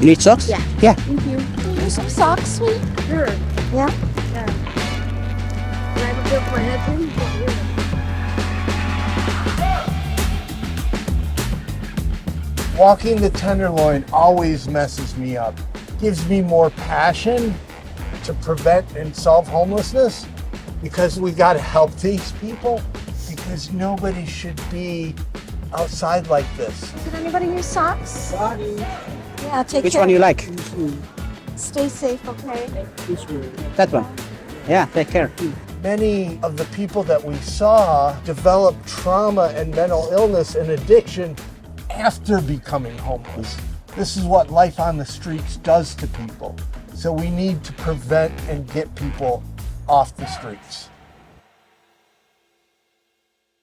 You need socks? Yeah. Yeah. Thank you. Need some socks, sweet? Sure. Yeah. Yeah. Can I have a grip for my head, please? Walking the Tenderloin always messes me up. Gives me more passion to prevent and solve homelessness because we gotta help these people because nobody should be outside like this. Did anybody use socks? Yeah, take Which care. one you like? Stay safe, okay? That one. Yeah, take care. Many of the people that we saw develop trauma and mental illness and addiction after becoming homeless. This is what life on the streets does to people. So we need to prevent and get people off the streets.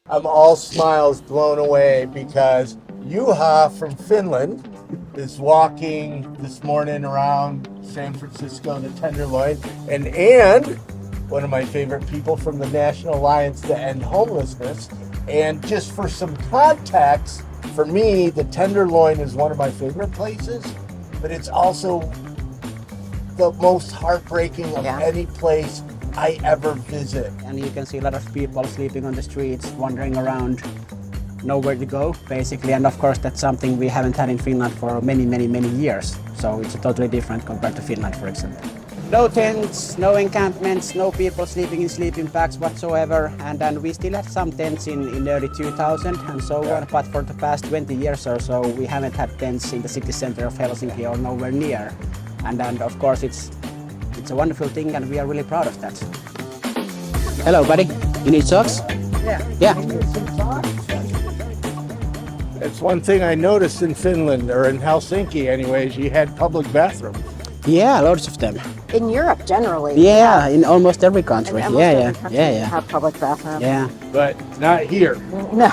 I'm all smiles blown away because Juha from Finland is walking this morning around San Francisco, the Tenderloin, and one of my favorite people from the National Alliance to End Homelessness. And just for some context, for me, the Tenderloin is one of my favorite places, but it's also the most heartbreaking of any place I ever visit. And you can see a lot of people sleeping on the streets, wandering around, nowhere to go, basically. And of course, that's something we haven't had in Finland for many, many, many years. So it's totally different compared to Finland, for example. No tents, no encampments, no people sleeping in sleeping bags whatsoever. And then we still had some tents in early 2000 and so on. But for the past 20 years or so, we haven't had tents in the city center of Helsinki or nowhere near. And then, of course, it's a wonderful thing and we are really proud of that. Hello, buddy. You need socks? Yeah. Yeah. It's one thing I noticed in Finland, or in Helsinki anyways, you had public bathrooms. Yeah, loads of them. In Europe, generally. Yeah, in almost every country. Almost every country have public bathrooms. Yeah. But not here. No.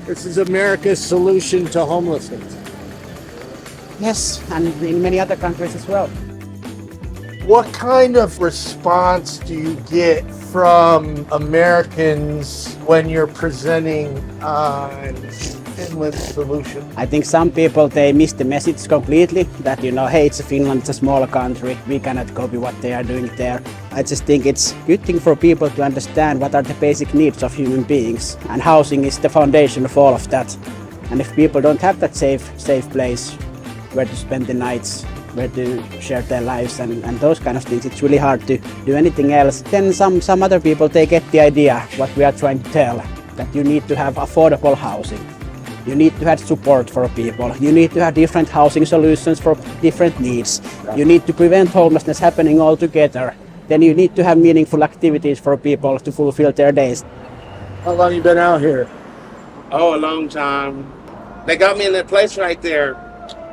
This is America's solution to homelessness. Yes, and in many other countries as well. What kind of response do you get from Americans when you're presenting Finland's solution? I think some people, they miss the message completely that, hey, it's Finland, it's a smaller country, we cannot copy what they are doing there. I just think it's a good thing for people to understand what are the basic needs of human beings, and housing is the foundation of all of that. And if people don't have that safe place where to spend the nights, where to share their lives and those kind of things, it's really hard to do anything else. Then some other people, they get the idea what we are trying to tell, that you need to have affordable housing. You need to have support for people. You need to have different housing solutions for different needs. You need to prevent homelessness happening altogether. Then you need to have meaningful activities for people to fulfill their days. How long you been out here? Oh, a long time. They got me in that place right there.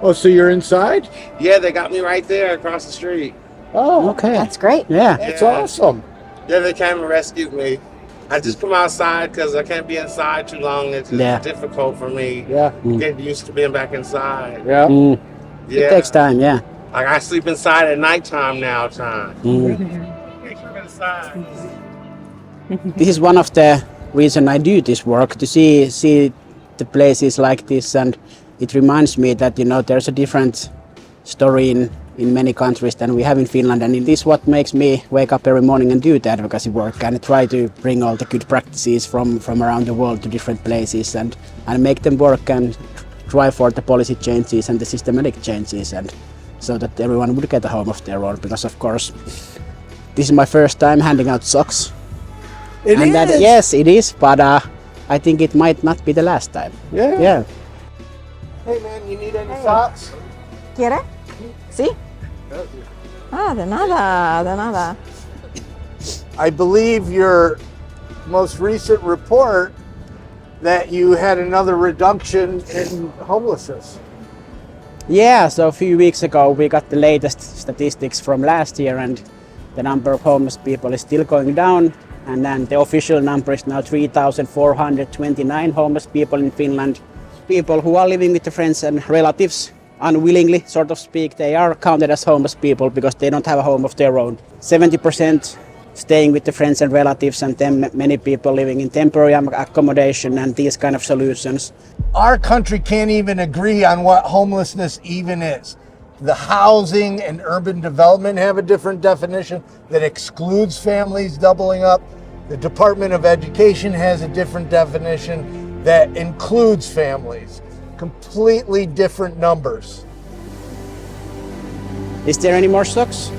Oh, so you're inside? Yeah, they got me right there across the street. Oh, Okay. That's great. Yeah. that's awesome. Yeah, they came and rescued me. I just come outside because I can't be inside too long. It's just difficult for me. Yeah. Getting used to being back inside. Yeah. Yeah. It takes time, yeah. Like I sleep inside at nighttime now. Inside. This is one of the reasons I do this work, to see the places like this, and it reminds me that there's a different story in many countries than we have in Finland, and it is what makes me wake up every morning and do the advocacy work and try to bring all the good practices from around the world to different places and make them work and try for the policy changes and the systematic changes, and so that everyone would get a home of their own. Because of course, this is my first time handing out socks. Yes, it is, but I think it might not be the last time. Yeah. Hey man, you need any socks? ¿Quiere? ¿Sí? Ah, de nada. I believe your most recent report that you had another reduction in homelessness. Yeah, so a few weeks ago we got the latest statistics from last year, and the number of homeless people is still going down, and then the official number is now 3,429 homeless people in Finland. People who are living with their friends and relatives unwillingly, sort of speak, they are counted as homeless people because they don't have a home of their own. 70% staying with the friends and relatives, and then many people living in temporary accommodation and these kind of solutions. Our country can't even agree on what homelessness even is. The housing and urban development have a different definition that excludes families doubling up. The Department of Education has a different definition that includes families. Completely different numbers. Is there any more socks?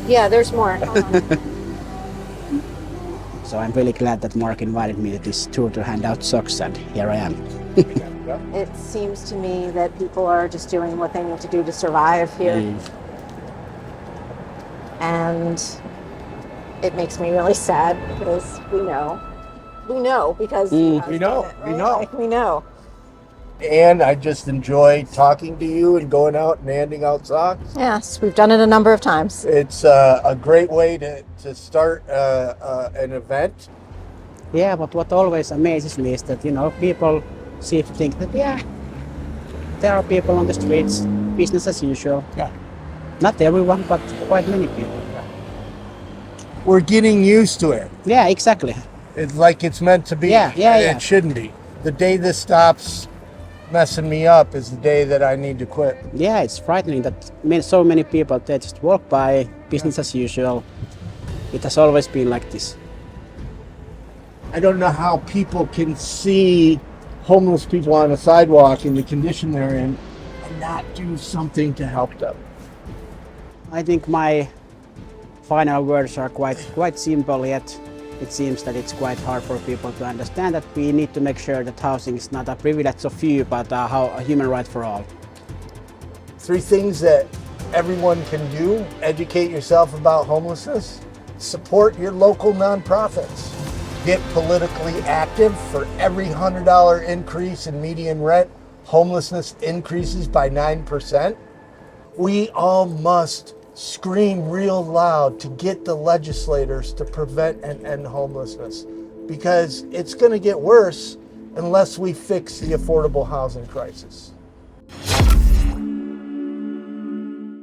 Yeah, there's more. So I'm really glad that Mark invited me to this tour to hand out socks, and here I am. It seems to me that people are just doing what they need to do to survive here. And it makes me really sad because we know because We know. Like, we know. And I just enjoy talking to you and going out and handing out socks. Yes, we've done it a number of times. It's a great way to start an event. Yeah, but what always amazes me is that, people seem to think that, there are people on the streets, business as usual. Yeah. Not everyone, but quite many people. We're getting used to it. Yeah, exactly. It's like it's meant to be. Yeah. It shouldn't be. The day this stops messing me up is the day that I need to quit. Yeah, it's frightening that so many people, they just walk by, business as usual. It has always been like this. I don't know how people can see homeless people on a sidewalk in the condition they're in and not do something to help them. I think my final words are quite simple, yet it seems that it's quite hard for people to understand that we need to make sure that housing is not a privilege of few, but a human right for all. 3 things that everyone can do: educate yourself about homelessness, support your local nonprofits, get politically active. For every $100 increase in median rent, homelessness increases by 9%. We all must scream real loud to get the legislators to prevent and end homelessness, because it's going to get worse unless we fix the affordable housing crisis.